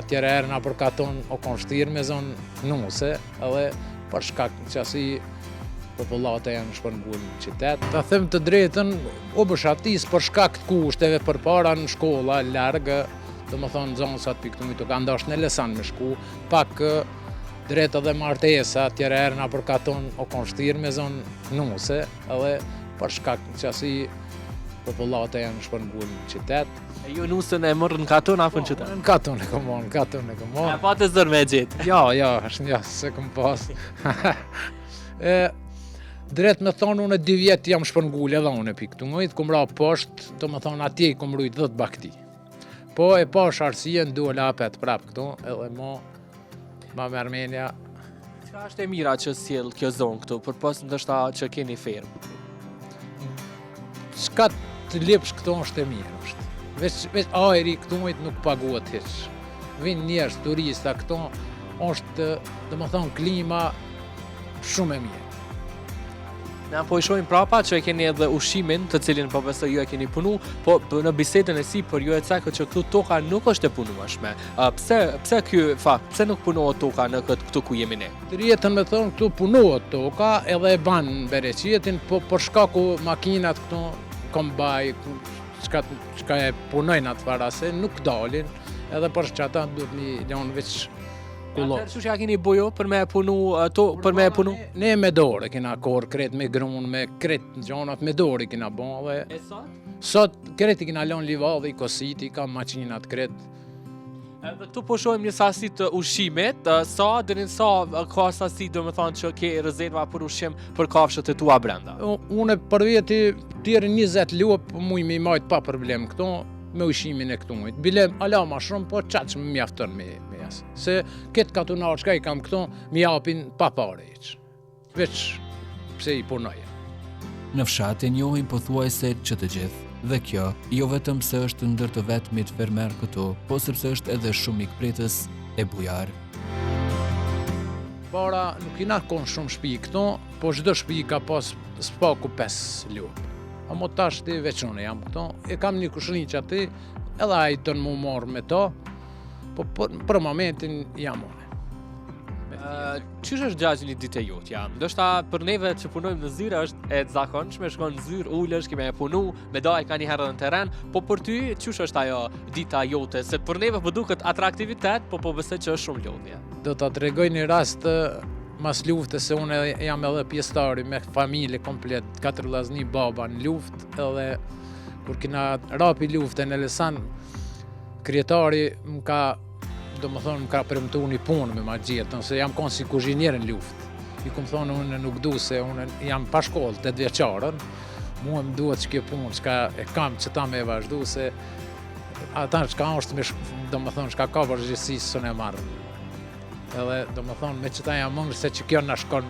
tjera herë na përkaton o kon shtirë me zonë nuse, edhe për shkak që asi popullata janë shpërngull në qytet. Ta them të drejtën, u bëshatis për shkak të kushteve përpara në shkolla largë, domethënë zonësat pikë të ka ndosh në Lesan me shku, pak drejt edhe martesa tjera herë na përkaton o kon shtirë me zonë nuse, edhe për shkak që asi popullata janë shpërngull në qytet. Ju nusën e mërë në katon apo në qytet? Në katon e kom marrë. E pa të zërë me gjithë? Ja, është një se kom pas. Drejt me thonë, unë 2 vjetë jam shpërngull edhe unë e pikë të mujtë, kom ra poshtë, do me thonë atje i kom rujt 10 bakti. Po e pash arsien, duhe lapet prapë këtu, edhe ma me Armenia. Qa është e mira që sjell kjo zonë këtu, për pas ndështa që keni fermë? Shka të lipsh këtu është e mirë është. Veç ajri këtu mujtë nuk paguat hiq. Vinë njerëz turista këtu, është, do me thonë, klima shumë e mirë. Na po i shohim prapa që e keni edhe ushimin të cilin po besoj ju e keni punu, po në bisedën e si për ju e cekët që këtu toka nuk është e punueshme. Pse nuk punohet toka në këtu ku jemi ne? Të rjetën me thonë këtu punohet toka edhe e banë në bereqetin, po për shkaku makinat këtu, kombaj, çka e punojnë atë farase, nuk dalin, edhe për që ata duhet mi lanë veç Atëherë që ja keni bojo për me punu? Ne me dorë kena korë kret me grunë, me kret gjonat me dorë kena bon. E sot? Sot kret i kena lënë livadhe, i kositi, ka maqinat kret. Edhe këtu po shohim një sasi të ushimit, deri sa ka sasi do me thonë që ke rezerva për ushim për kafshët e tua brenda? Une për vjeti tjerë 20 lup muj me i majtë pa problem këtu, me ushimin e këtu mujtë. Bile ala ma shumë, po qatë që më mjaftën me jasë. Se këtë katunar që ka i kam këtu, mi japin pa pare iqë. Veç pse i punoje. Në fshat e njohin pothuajse që të gjithë. Dhe kjo, jo vetëm se është ndër të vetmit fermer këtu, po sepse është edhe shumë ikpritës e bujar. Para nuk i na konë shumë shpi këtu, po çdo shtëpi ka pas spaku 5 lup. Amo tash ti veç unë jam këtu, e kam një kushrinç aty, edhe ai ton mu marrë me to, po për momentin jam unë. Qysh është gjagjë një ditë e jotë jam? Ndoshta për neve që punojmë në zyrë është e zakonshme, shkon në zyrë, ulesh, kime e punu, me daj ka një herë në teren, po për ty, qysh është ajo dita jote? Se për neve po duket atraktivitet, po besoj që është shumë lodhje. Do ta tregoj një rast mas luftës, se unë jam edhe pjesëtari me familje komplet, 4 vllazni baba në luftë, edhe kur kina rapi luftën e Lesan, krijetari më ka premtu një punë me ma gjithë, se jam konë si kuzhinier në luftë. I kom thonë unë nuk du se unë jam pa shkollë, 8 vjeqarën, mua më duhet që kjo punë, që e kam që ta me vazhdu, se ata që ka është, që ka përgjithësi së në marrë. Edhe, me që ta jam mungë, se që kjo në shkon